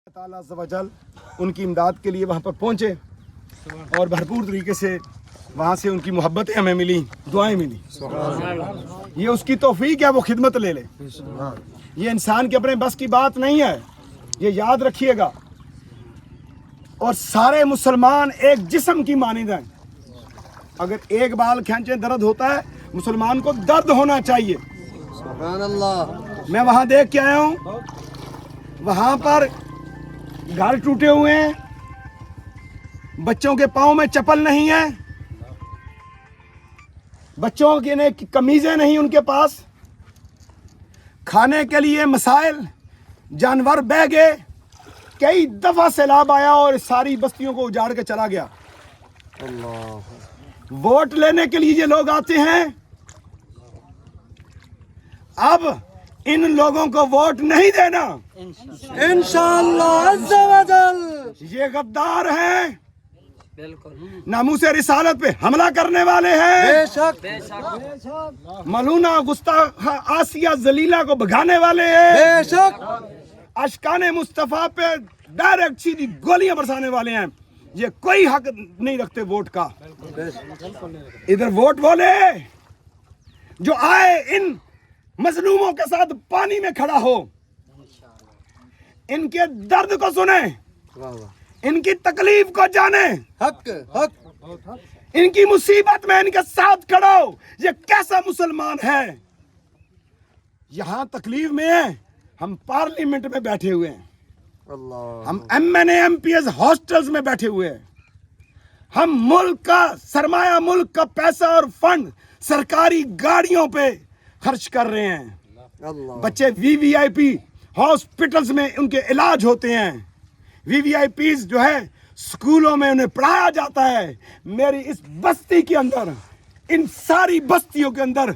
تعالیٰ عز و جل ان کی امداد کے لیے وہاں پر پہنچے اور بھرپور طریقے سے وہاں سے ان کی محبتیں ہمیں ملی، دعائیں ملی۔ یہ اس کی توفیق ہے، وہ خدمت لے لے۔ یہ انسان کے اپنے بس کی بات نہیں ہے، یہ یاد رکھیے گا۔ اور سارے مسلمان ایک جسم کی مانند ہیں۔ اگر ایک بال کھینچے درد ہوتا ہے، مسلمان کو درد ہونا چاہیے۔ سبحان اللہ۔ میں وہاں دیکھ کے آیا ہوں، وہاں پر گھر ٹوٹے ہوئے ہیں، بچوں کے پاؤں میں چپل نہیں ہے، بچوں کے قمیضیں نہیں ان کے پاس، کھانے کے لیے مسائل، جانور بہہ گئے۔ کئی دفعہ سیلاب آیا اور ساری بستیوں کو اجاڑ کے چلا گیا۔ ووٹ لینے کے لیے یہ لوگ آتے ہیں، اب ان لوگوں کو ووٹ نہیں دینا۔ انشاءاللہ عز و جل۔ یہ غدار ہیں، ناموس رسالت پہ حملہ کرنے والے ہیں، بے شک ملونہ گستاخ آسیہ ذلیلہ کو بھگانے والے ہیں، بے شک اشکان مصطفیٰ پہ ڈائریکٹ سیدھی گولیاں برسانے والے ہیں۔ یہ کوئی حق نہیں رکھتے ووٹ کا۔ ادھر ووٹ بولے جو آئے ان مظلوموں کے ساتھ پانی میں کھڑا ہو، ان کے درد کو سنیں، ان کی تکلیف کو جانے، حق حق ان کی مصیبت میں ان کے ساتھ کھڑا ہو۔ یہ کیسا مسلمان ہے؟ یہاں تکلیف میں ہیں، ہم پارلیمنٹ میں بیٹھے ہوئے ہیں، اللہ ہم M N A M P S hostels میں بیٹھے ہوئے ہیں، ہم ملک کا سرمایہ، ملک کا پیسہ اور فنڈ سرکاری گاڑیوں پہ خرچ کر رہے ہیں۔ اللہ بچے وی وی آئی پی ہاسپٹلز میں ان کے علاج ہوتے ہیں، وی وی آئی پیز جو ہے سکولوں میں انہیں پڑھایا جاتا ہے۔ میری اس بستی کے اندر، ان ساری بستیوں کے اندر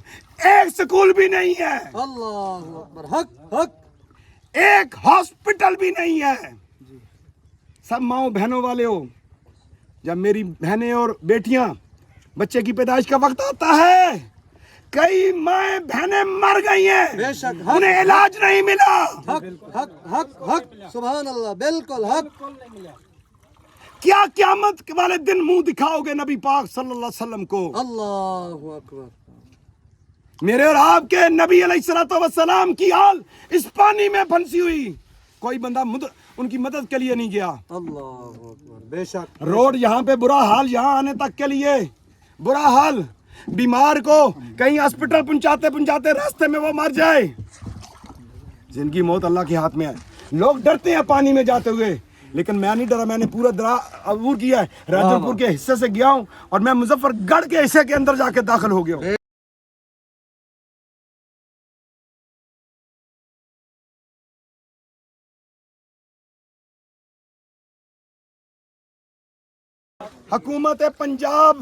ایک سکول بھی نہیں ہے، اللہ اکبر، حق حق ایک ہاسپٹل بھی نہیں ہے۔ سب ماؤں بہنوں والے ہو، جب میری بہنیں اور بیٹیاں بچے کی پیدائش کا وقت آتا ہے، کئی مائیں بہنیں مر گئی ہیں، بے شک، انہیں علاج نہیں ملا۔ حق حق حق حق سبحان اللہ، بالکل حق۔ کیا قیامت والے دن منہ دکھاؤ گے نبی پاک صلی اللہ علیہ وسلم کو؟ اللہ اکبر۔ میرے اور آپ کے نبی علیہ السلام کی حال اس پانی میں پھنسی ہوئی، کوئی بندہ ان کی مدد کے لیے نہیں گیا۔ اللہ اکبر، بے شک روڈ یہاں پہ برا حال، یہاں آنے تک کے لیے برا حال، بیمار کو کہیں ہاسپٹل پہنچاتے راستے میں وہ مر جائے۔ زندگی موت اللہ کے ہاتھ میں ہے۔ لوگ ڈرتے ہیں پانی میں جاتے ہوئے، لیکن میں نہیں ڈرا، میں نے پورا درا عبور کیا ہے، راجو پور کے حصے سے گیا ہوں اور میں مظفر گڑھ کے حصے کے اندر جا کے داخل ہو گیا ہوں۔ حکومت پنجاب،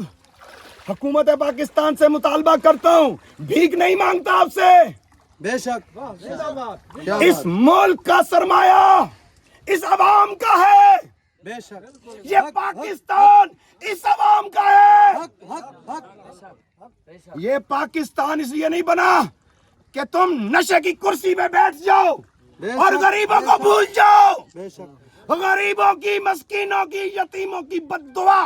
حکومت پاکستان سے مطالبہ کرتا ہوں، بھیک نہیں مانگتا آپ سے۔ بے شک اس ملک کا سرمایہ اس عوام کا ہے، بے شک یہ پاکستان اس عوام کا ہے۔ حق حق حق یہ پاکستان اس لیے نہیں بنا کہ تم نشے کی کرسی میں بیٹھ جاؤ اور غریبوں کو بھول جاؤ۔ بے شک غریبوں کی، مسکینوں کی، یتیموں کی بد دعا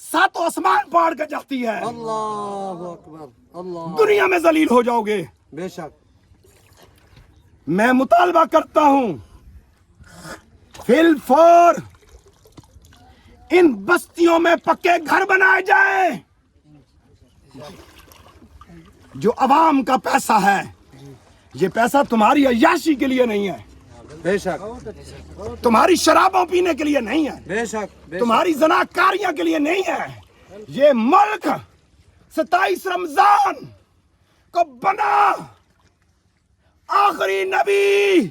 ساتوں آسمان پاڑ کے جاتی ہے، اللہ اکبر، اللہ دنیا میں ذلیل ہو جاؤ گے۔ بے شک میں مطالبہ کرتا ہوں فی الفور ان بستیوں میں پکے گھر بنائے جائیں۔ جو عوام کا پیسہ ہے، یہ پیسہ تمہاری عیاشی کے لیے نہیں ہے، بے شک تمہاری شرابوں پینے کے لیے نہیں ہے، بے شک تمہاری زناکاریاں کے لیے نہیں ہے۔ یہ ملک 27 رمضان کو بنا، آخری نبی،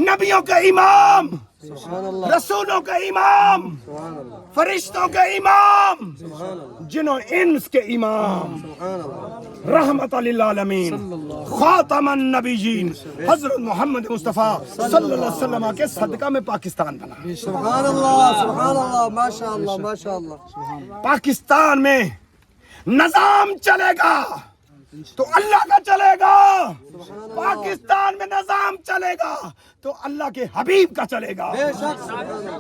نبیوں کا امام، سبحان اللہ، رسولوں کا امام، سبحان اللہ، فرشتوں کے امام، سبحان اللہ، جنوں انس کے امام، سبحان اللہ، رحمت للعالمین، خاتم النبیین حضرت محمد مصطفیٰ صلی اللہ علیہ وسلم کے صدقہ میں پاکستان بنا۔ سبحان اللہ، سبحان اللہ، ماشاء اللہ، ماشاء اللہ، پاکستان میں نظام چلے گا، تو اللہ کا چلے گا، پاکستان میں نظام چلے گا تو اللہ کے حبیب کا چلے گا۔ بے شک